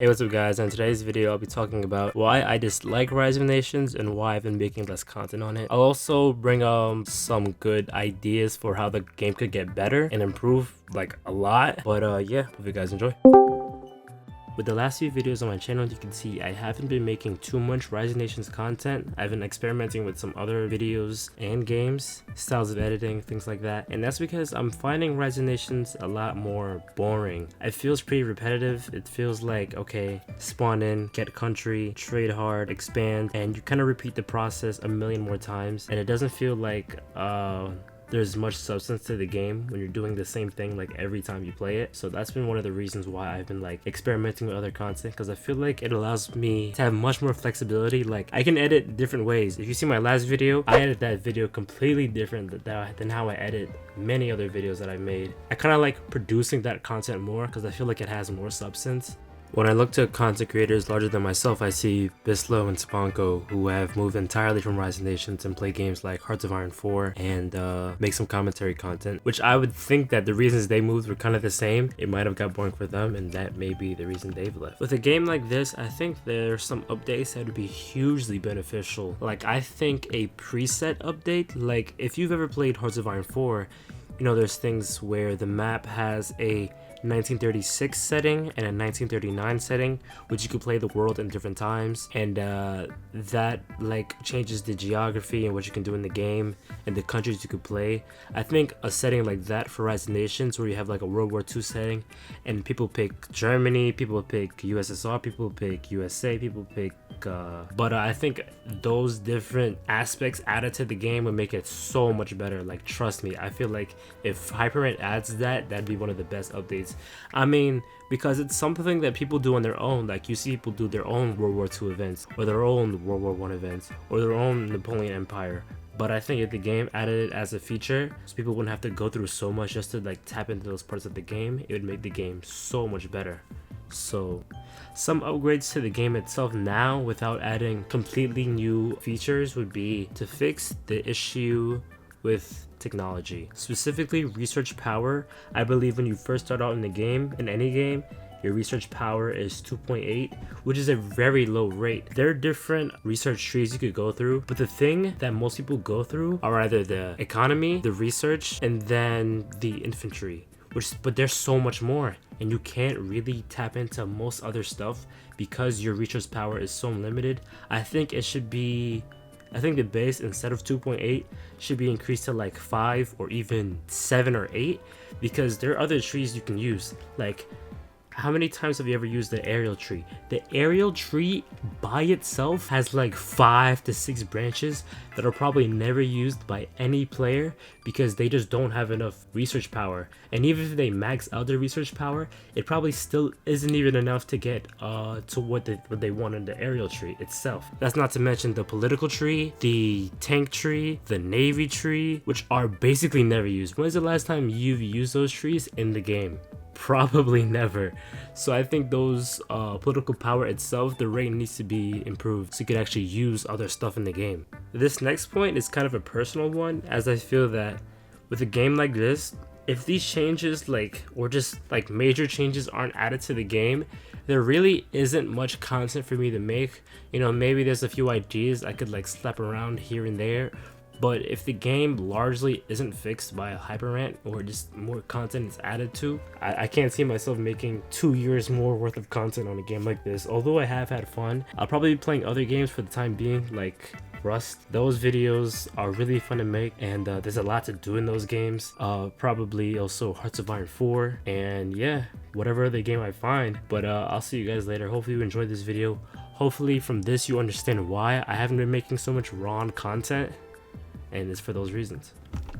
Hey, what's up guys? In today's video I'll be talking about why I dislike Rise of Nations and why I've been making less content on it. I'll also bring some good ideas for how the game could get better and improve like a lot. But yeah, hope you guys enjoy. With the last few videos on my channel, you can see I haven't been making too much Rise of Nations content. I've been experimenting with some other videos and games, styles of editing, things like that. And that's because I'm finding Rise of Nations a lot more boring. It feels pretty repetitive. It feels like, okay, spawn in, get country, trade hard, expand, and you kind of repeat the process a million more times. And it doesn't feel like, there's much substance to the game when you're doing the same thing like every time you play it. So that's been one of the reasons why I've been like experimenting with other content, because I feel like it allows me to have much more flexibility. Like I can edit different ways. If you see my last video, I edit that video completely different than how I edit many other videos that I made. I kind of like producing that content more because I feel like it has more substance. When I look to content creators larger than myself, I see Bislo and Spanko, who have moved entirely from Rise of Nations and play games like Hearts of Iron 4 and make some commentary content, which I would think that the reasons they moved were kind of the same. It might have got boring for them, and that may be the reason they've left. With a game like this, I think there's some updates that would be hugely beneficial. Like I think a preset update, like if you've ever played Hearts of Iron 4, you know there's things where the map has a 1936 setting and a 1939 setting, which you could play the world in different times, and that like changes the geography and what you can do in the game and the countries you could play. I think a setting like that for Rise of Nations, where you have like a World War II setting and people pick Germany, people pick USSR, people pick USA, people pick but I think those different aspects added to the game would make it so much better. Like trust me, I feel like if Hyperrant adds that, that'd be one of the best updates. I mean, because it's something that people do on their own. Like you see people do their own World War II events, or their own World War I events, or their own Napoleon Empire. But I think if the game added it as a feature, so people wouldn't have to go through so much just to like tap into those parts of the game, it would make the game so much better. So some upgrades to the game itself now without adding completely new features would be to fix the issue with technology, specifically research power. I believe when you first start out in the game, in any game, your research power is 2.8, which is a very low rate. There are different research trees you could go through, but the thing that most people go through are either the economy, the research, and then the infantry. But there's so much more, and you can't really tap into most other stuff because your research power is so limited. I think the base, instead of 2.8, should be increased to like 5 or even 7 or 8, because there are other trees you can use. Like, how many times have you ever used the aerial tree? The aerial tree by itself has like 5 to 6 branches that are probably never used by any player because they just don't have enough research power. And even if they max out their research power, it probably still isn't even enough to get to what they want in the aerial tree itself. That's not to mention the political tree, the tank tree, the navy tree, which are basically never used. When's the last time you've used those trees in the game? Probably never. So I think those political power itself, the rate needs to be improved so you could actually use other stuff in the game. This next point is kind of a personal one, as I feel that with a game like this, if these changes or just major changes aren't added to the game, there really isn't much content for me to make. You know, maybe there's a few ideas I could like slap around here and there. But if the game largely isn't fixed by a Hyperrant or just more content is added to, I can't see myself making 2 years more worth of content on a game like this. Although I have had fun, I'll probably be playing other games for the time being, like Rust. Those videos are really fun to make, and there's a lot to do in those games. Probably also Hearts of Iron 4, and yeah, whatever other game I find. But I'll see you guys later. Hopefully you enjoyed this video. Hopefully from this you understand why I haven't been making so much raw content. And it's for those reasons.